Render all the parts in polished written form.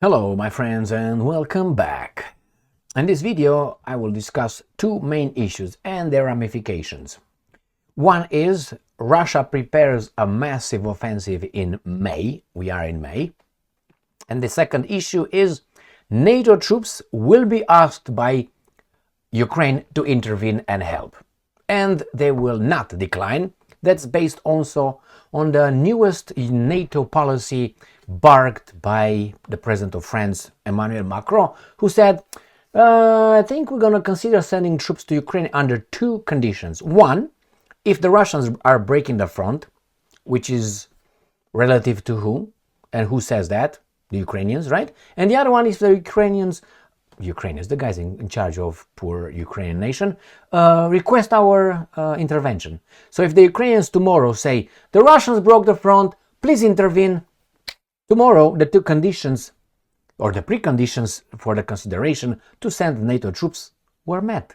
Hello my friends and welcome back. In this video I will discuss two main issues and their ramifications. One is Russia prepares a massive offensive in May. We are in May. And the second issue is NATO troops will be asked by Ukraine to intervene and help. And they will not decline. That's based also on the newest NATO policy barked by the President of France, Emmanuel Macron, who said, I think we're going to consider sending troops to Ukraine under two conditions. One, if the Russians are breaking the front, which is relative to whom, and who says that? The Ukrainians, right? And the other one is the Ukrainians, the guys in charge of poor Ukrainian nation, request our intervention. So if the Ukrainians tomorrow say, the Russians broke the front, please intervene, tomorrow the two conditions, or the preconditions for the consideration to send NATO troops were met.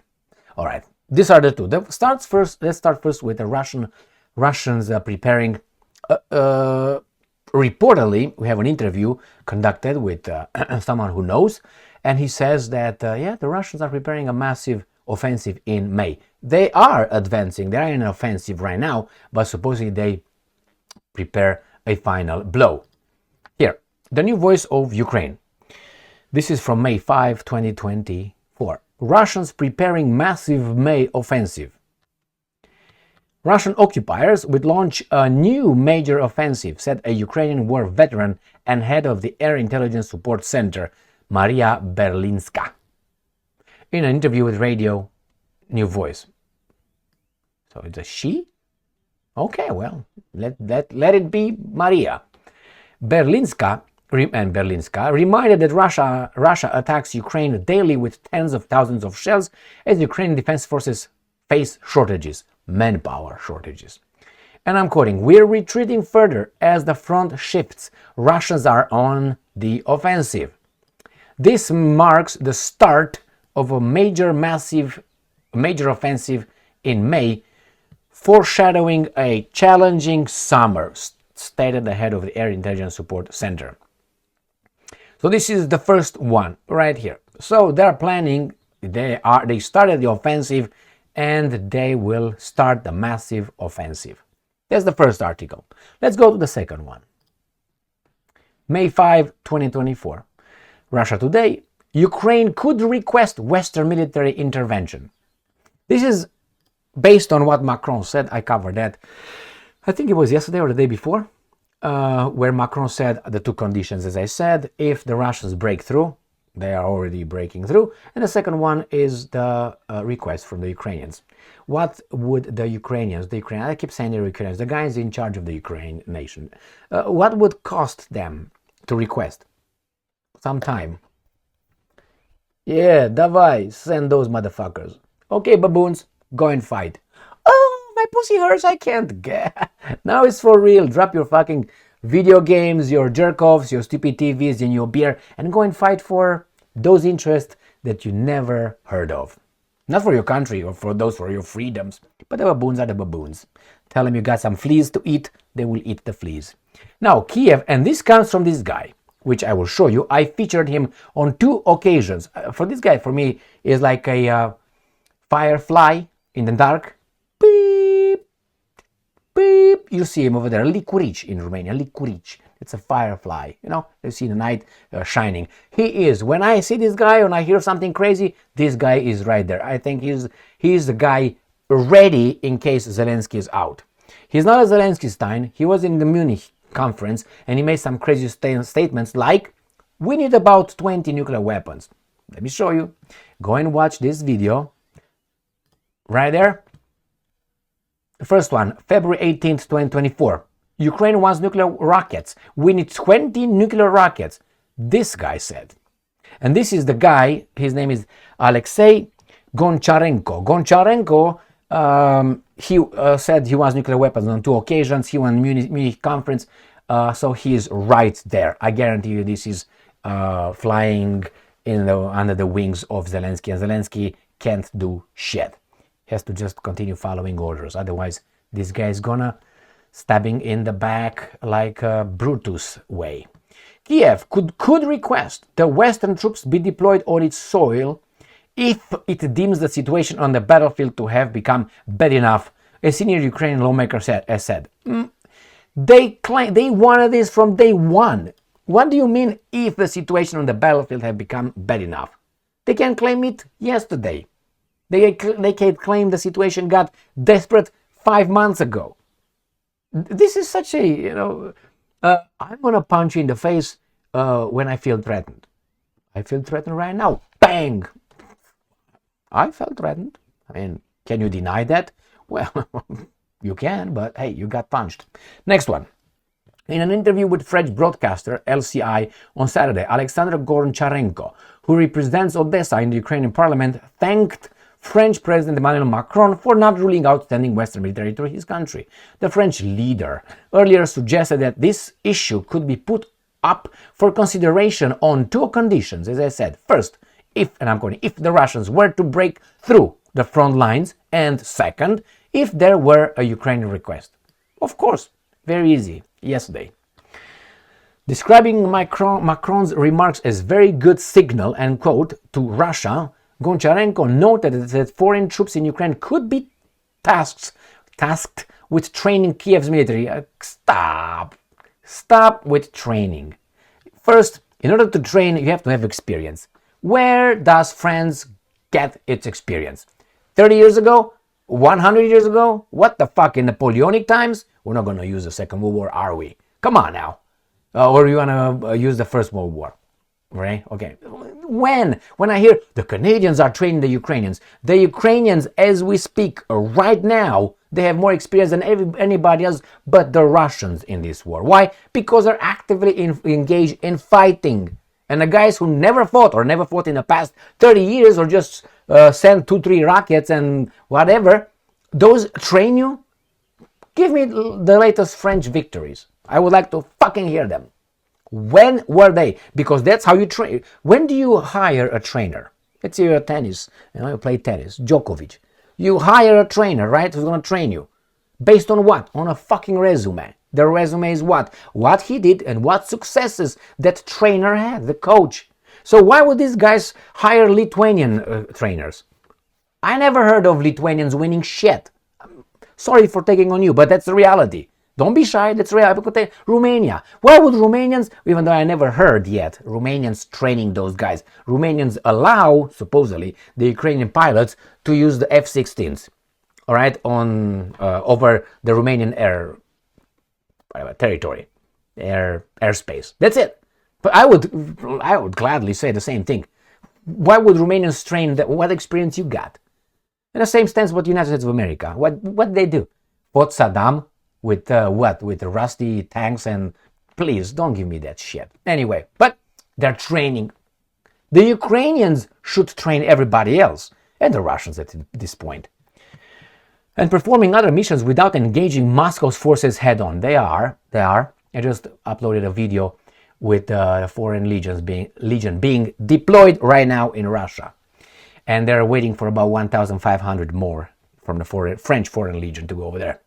All right, these are the two. Let's start first with the Russians preparing. Reportedly, we have an interview conducted with someone who knows, and he says that, the Russians are preparing a massive offensive in May. They are advancing, they are in an offensive right now, but supposedly they prepare a final blow. Here, the new voice of Ukraine. This is from May 5, 2024. Russians preparing massive May offensive. Russian occupiers would launch a new major offensive, said a Ukrainian war veteran and head of the Air Intelligence Support Center, Maria Berlinska, in an interview with Radio New Voice. So it's a she? Okay, well, let it be Maria. Berlinska reminded that Russia attacks Ukraine daily with tens of thousands of shells as Ukrainian defense forces face shortages, manpower shortages. And I'm quoting, "We're retreating further as the front shifts. Russians are on the offensive. This marks the start of a major offensive in May, foreshadowing a challenging summer," stated the head of the Air Intelligence Support Center. So this is the first one right here. So they're planning, they started the offensive and they will start the massive offensive. That's the first article. Let's go to the second one. May 5, 2024. Russia Today. Ukraine could request Western military intervention. This is based on what Macron said. I covered that. I think it was yesterday or the day before, where Macron said the two conditions, as I said, if the Russians break through, they are already breaking through, and the second one is the request from the Ukrainians. What would the Ukrainians, I keep saying the Ukrainians, the guys in charge of the Ukraine nation, what would cost them to request? Some time. Yeah, давай, send those motherfuckers. Okay, baboons, go and fight. Oh, my pussy hurts, I can't get. Now it's for real. Drop your fucking video games, your jerk-offs, your stupid TVs, and your beer, and go and fight for those interests that you never heard of. Not for your country or for your freedoms, but the baboons are the baboons. Tell them you got some fleas to eat, they will eat the fleas. Now, Kiev, and this comes from this guy, which I will show you. I featured him on two occasions. For this guy, for me, is like a firefly in the dark. Beep, beep. You see him over there, Licurici in Romania, Licurici. It's a firefly, you see the night shining. He is, when I see this guy, when I hear something crazy, this guy is right there. I think he's the guy ready in case Zelensky is out. He's not a Zelensky Stein. He was in the Munich conference and he made some crazy statements like, we need about 20 nuclear weapons. Let me show you. Go and watch this video. Right there. The first one, February 18th, 2024. Ukraine wants nuclear rockets. We need 20 nuclear rockets. This guy said. And this is the guy, his name is Alexei Goncharenko. Goncharenko, he said he wants nuclear weapons on two occasions. He won Munich conference. So he is right there. I guarantee you this is flying under the wings of Zelensky. And Zelensky can't do shit. He has to just continue following orders. Otherwise, this guy is gonna stabbing in the back like a Brutus way. Kiev could request the Western troops be deployed on its soil if it deems the situation on the battlefield to have become bad enough, a senior Ukrainian lawmaker has said. They claim they wanted this from day one. What do you mean if the situation on the battlefield had become bad enough? They can claim it yesterday. They can claim the situation got desperate 5 months ago. This is such a, I'm going to punch you in the face when I feel threatened. I feel threatened right now. Bang! I felt threatened. I mean, can you deny that? Well, you can, but hey, you got punched. Next one. In an interview with French broadcaster LCI on Saturday, Alexander Goncharenko, who represents Odessa in the Ukrainian parliament, thanked French President Emmanuel Macron for not ruling out sending Western military to his country. The French leader earlier suggested that this issue could be put up for consideration on two conditions, as I said. First, if the Russians were to break through the front lines, and second, if there were a Ukrainian request. Of course, very easy, yesterday. Describing Macron's remarks as very good signal, and quote, to Russia, Goncharenko noted that foreign troops in Ukraine could be tasked with training Kiev's military. Stop with training. First, in order to train, you have to have experience. Where does France get its experience? 30 years ago? 100 years ago? What the fuck, in Napoleonic times? We're not going to use the Second World War, are we? Come on now. Or you want to use the First World War? Right? Okay. When I hear the Canadians are training the Ukrainians, as we speak right now, they have more experience than anybody else but the Russians in this war. Why? Because they're actively engaged in fighting. And the guys who never fought in the past 30 years or just sent 2-3 rockets and whatever, those train you? Give me the latest French victories. I would like to fucking hear them. When were they? Because that's how you train. When do you hire a trainer? Let's say you're a tennis, you play tennis, Djokovic. You hire a trainer, right, who's going to train you. Based on what? On a fucking resume. The resume is what? What he did and what successes that trainer had, the coach. So why would these guys hire Lithuanian trainers? I never heard of Lithuanians winning shit. Sorry for taking on you, but that's the reality. Don't be shy, that's reality. Romania. Why would Romanians, even though I never heard yet, Romanians training those guys? Romanians allow, supposedly, the Ukrainian pilots to use the F-16s, all right, on over the Romanian territory, airspace. That's it. But I would gladly say the same thing. Why would Romanians train that? What experience you got? And the same stands with the United States of America. What they do? Fought Saddam with what? With rusty tanks, and please don't give me that shit. Anyway, but they're training. The Ukrainians should train everybody else, and the Russians at this point. And performing other missions without engaging Moscow's forces head-on. They are. I just uploaded a video with the foreign legion being deployed right now in Russia. And they're waiting for about 1,500 more from the French Foreign Legion to go over there.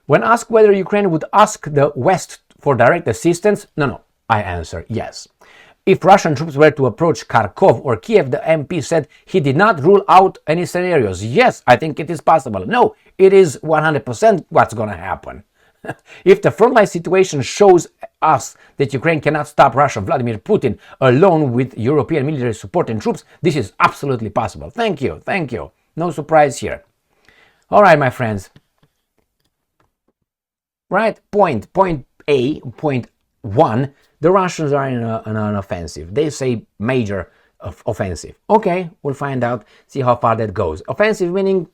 When asked whether Ukraine would ask the West for direct assistance, no, I answer yes. If Russian troops were to approach Kharkov or Kiev, the MP said he did not rule out any scenarios. Yes, I think it is possible. No, it is 100% what's going to happen. If the frontline situation shows us that Ukraine cannot stop Russia, Vladimir Putin, alone with European military support and troops, this is absolutely possible. Thank you. No surprise here. All right, my friends. Right, point A, point 1, the Russians are in an offensive. They say major offensive. Okay, we'll find out, see how far that goes. Offensive meaning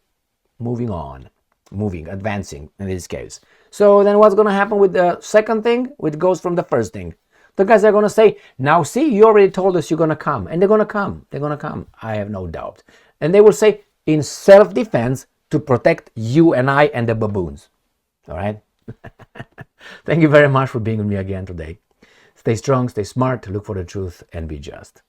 advancing in this case. So then what's going to happen with the second thing? It goes from the first thing. The guys are going to say, now see, you already told us you're going to come. And they're going to come. I have no doubt. And they will say, in self-defense, to protect you and I and the baboons. All right? Thank you very much for being with me again today. Stay strong, stay smart, look for the truth, and be just.